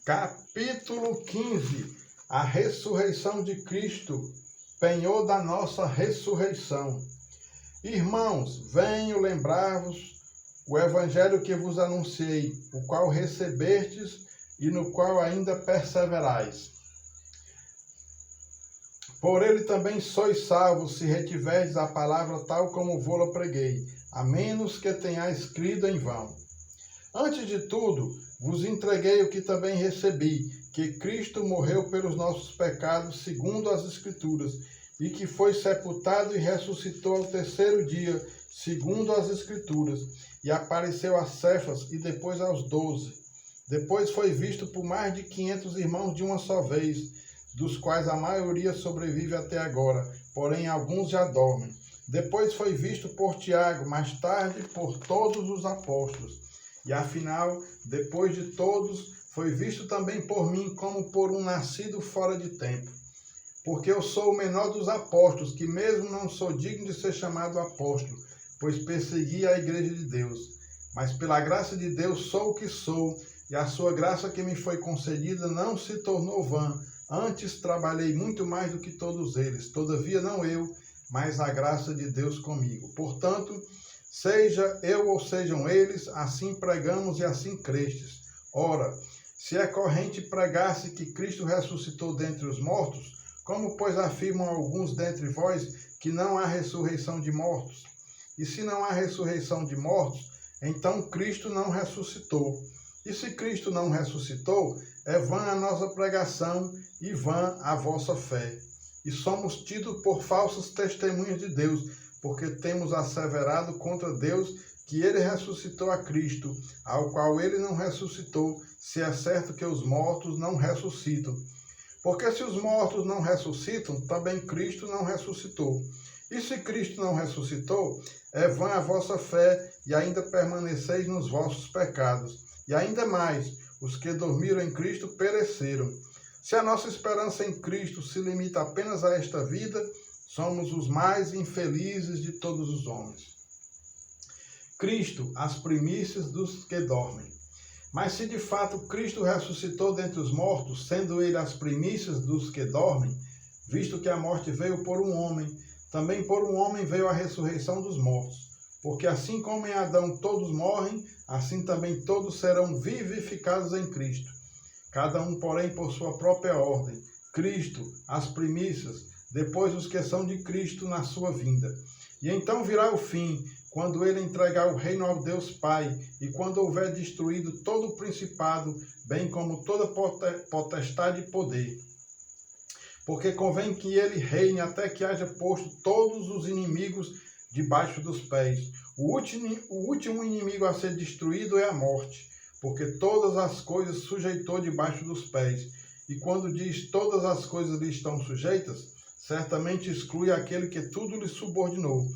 Capítulo 15. A ressurreição de Cristo, penhor da nossa ressurreição. Irmãos, venho lembrar-vos o evangelho que vos anunciei, o qual recebestes e no qual ainda perseverais. Por ele também sois salvos, se retiverdes a palavra tal como vô-la preguei, a menos que tenhais crido em vão. Antes de tudo, vos entreguei o que também recebi, que Cristo morreu pelos nossos pecados, segundo as Escrituras, e que foi sepultado e ressuscitou ao terceiro dia, segundo as Escrituras, e apareceu a Cefas e depois aos 12. Depois foi visto por mais de 500 irmãos de uma só vez, dos quais a maioria sobrevive até agora, porém alguns já dormem. Depois foi visto por Tiago, mais tarde por todos os apóstolos. E afinal, depois de todos, foi visto também por mim como por um nascido fora de tempo. Porque eu sou o menor dos apóstolos, que mesmo não sou digno de ser chamado apóstolo, pois persegui a igreja de Deus. Mas pela graça de Deus sou o que sou, e a sua graça que me foi concedida não se tornou vã. Antes trabalhei muito mais do que todos eles, todavia não eu, mas a graça de Deus comigo. Portanto, seja eu ou sejam eles, assim pregamos e assim crestes. Ora, se é corrente pregar-se que Cristo ressuscitou dentre os mortos, como, pois, afirmam alguns dentre vós que não há ressurreição de mortos? E se não há ressurreição de mortos, então Cristo não ressuscitou. E se Cristo não ressuscitou, é vã a nossa pregação e vã a vossa fé. E somos tidos por falsos testemunhas de Deus, porque temos asseverado contra Deus que ele ressuscitou a Cristo, ao qual ele não ressuscitou, se é certo que os mortos não ressuscitam. Porque se os mortos não ressuscitam, também Cristo não ressuscitou. E se Cristo não ressuscitou, é vã a vossa fé, e ainda permaneceis nos vossos pecados. E ainda mais, os que dormiram em Cristo pereceram. Se a nossa esperança em Cristo se limita apenas a esta vida, somos os mais infelizes de todos os homens. Cristo, as primícias dos que dormem. Mas se de fato Cristo ressuscitou dentre os mortos, sendo ele as primícias dos que dormem, visto que a morte veio por um homem, também por um homem veio a ressurreição dos mortos. Porque assim como em Adão todos morrem, assim também todos serão vivificados em Cristo. Cada um, porém, por sua própria ordem. Cristo, as primícias, depois os que são de Cristo na sua vinda. E então virá o fim, quando ele entregar o reino ao Deus Pai, e quando houver destruído todo o principado, bem como toda potestade e poder. Porque convém que ele reine até que haja posto todos os inimigos debaixo dos pés. O último inimigo a ser destruído é a morte, porque todas as coisas sujeitou debaixo dos pés. E quando diz todas as coisas lhe estão sujeitas, certamente exclui aquele que tudo lhe subordinou.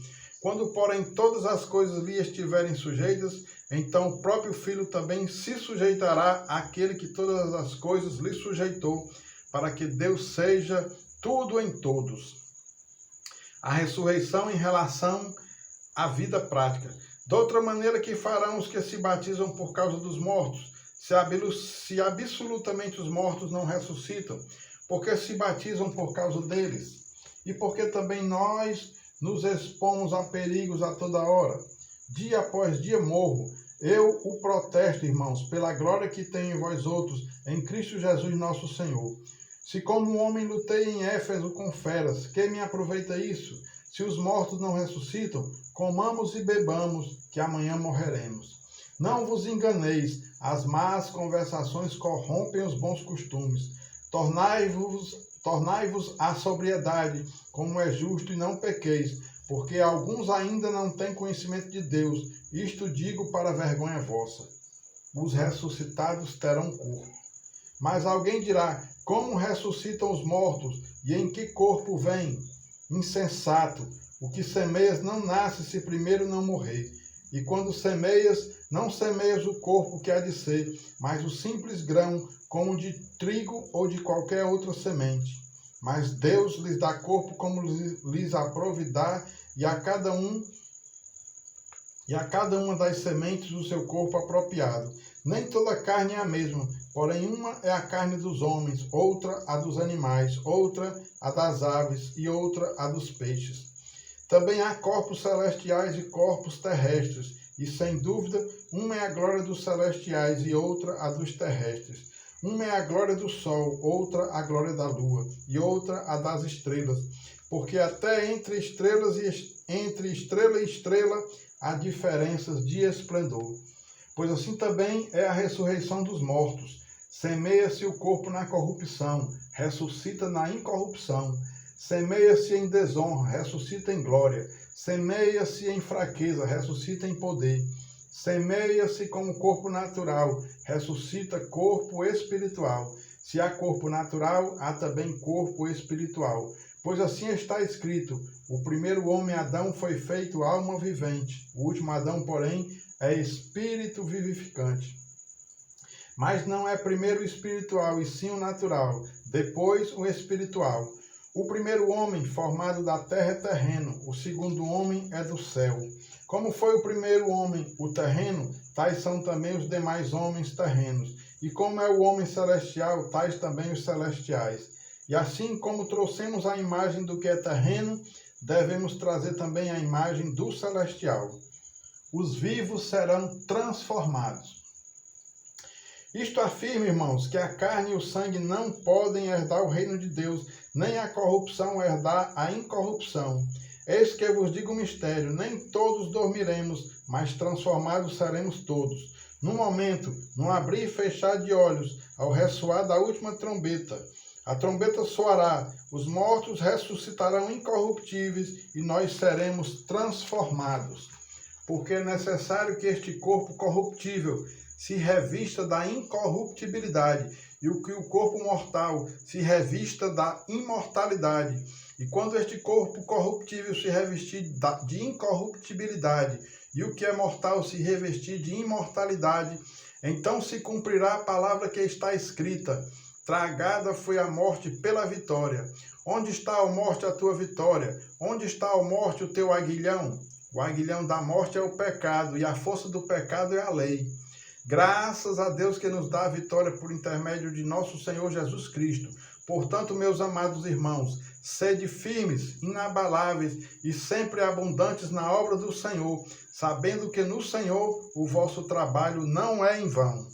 Quando, porém, todas as coisas lhe estiverem sujeitas, então o próprio Filho também se sujeitará àquele que todas as coisas lhe sujeitou, para que Deus seja tudo em todos. A ressurreição em relação à vida prática. De outra maneira que farão os que se batizam por causa dos mortos, se absolutamente os mortos não ressuscitam, porque se batizam por causa deles, e porque também nós nos expomos a perigos a toda hora. Dia após dia morro. Eu o protesto, irmãos, pela glória que tenho em vós outros, em Cristo Jesus nosso Senhor. Se como homem lutei em Éfeso com feras, que me aproveita isso? Se os mortos não ressuscitam, comamos e bebamos, que amanhã morreremos. Não vos enganeis, as más conversações corrompem os bons costumes. Tornai-vos à sobriedade, como é justo, e não pequeis, porque alguns ainda não têm conhecimento de Deus. Isto digo para vergonha vossa. Os ressuscitados terão corpo. Mas alguém dirá, como ressuscitam os mortos, e em que corpo vêm? Insensato, o que semeias não nasce se primeiro não morrer. E quando semeias, não semeias o corpo que há de ser, mas o simples grão, como de trigo ou de qualquer outra semente. Mas Deus lhes dá corpo como lhes aprove dar, e a cada uma das sementes o seu corpo apropriado. Nem toda carne é a mesma, porém uma é a carne dos homens, outra a dos animais, outra a das aves e outra a dos peixes. Também há corpos celestiais e corpos terrestres, e sem dúvida, uma é a glória dos celestiais e outra a dos terrestres. Uma é a glória do sol, outra a glória da lua, e outra a das estrelas, porque até entre estrela e estrela há diferenças de esplendor. Pois assim também é a ressurreição dos mortos. Semeia-se o corpo na corrupção, ressuscita na incorrupção. Semeia-se em desonra, ressuscita em glória. Semeia-se em fraqueza, ressuscita em poder. Semeia-se como corpo natural, ressuscita corpo espiritual. Se há corpo natural, há também corpo espiritual. Pois assim está escrito: o primeiro homem Adão foi feito alma vivente, o último Adão, porém, é espírito vivificante. Mas não é primeiro o espiritual, e sim o natural, depois o espiritual. O primeiro homem formado da terra é terreno, o segundo homem é do céu. Como foi o primeiro homem, o terreno, tais são também os demais homens terrenos. E como é o homem celestial, tais também os celestiais. E assim como trouxemos a imagem do que é terreno, devemos trazer também a imagem do celestial. Os vivos serão transformados. Isto afirma, irmãos, que a carne e o sangue não podem herdar o reino de Deus, nem a corrupção herdar a incorrupção. Eis que eu vos digo um mistério: nem todos dormiremos, mas transformados seremos todos. No momento, num abrir e fechar de olhos, ao ressoar da última trombeta. A trombeta soará, os mortos ressuscitarão incorruptíveis e nós seremos transformados. Porque é necessário que este corpo corruptível se revista da incorruptibilidade e que o corpo mortal se revista da imortalidade. E quando este corpo corruptível se revestir de incorruptibilidade e o que é mortal se revestir de imortalidade, então se cumprirá a palavra que está escrita: tragada foi a morte pela vitória. Onde está, ó morte, a tua vitória? Onde está, ó morte, o teu aguilhão? O aguilhão da morte é o pecado, e a força do pecado é a lei. Graças a Deus que nos dá a vitória por intermédio de nosso Senhor Jesus Cristo. Portanto, meus amados irmãos, sede firmes, inabaláveis e sempre abundantes na obra do Senhor, sabendo que no Senhor o vosso trabalho não é em vão.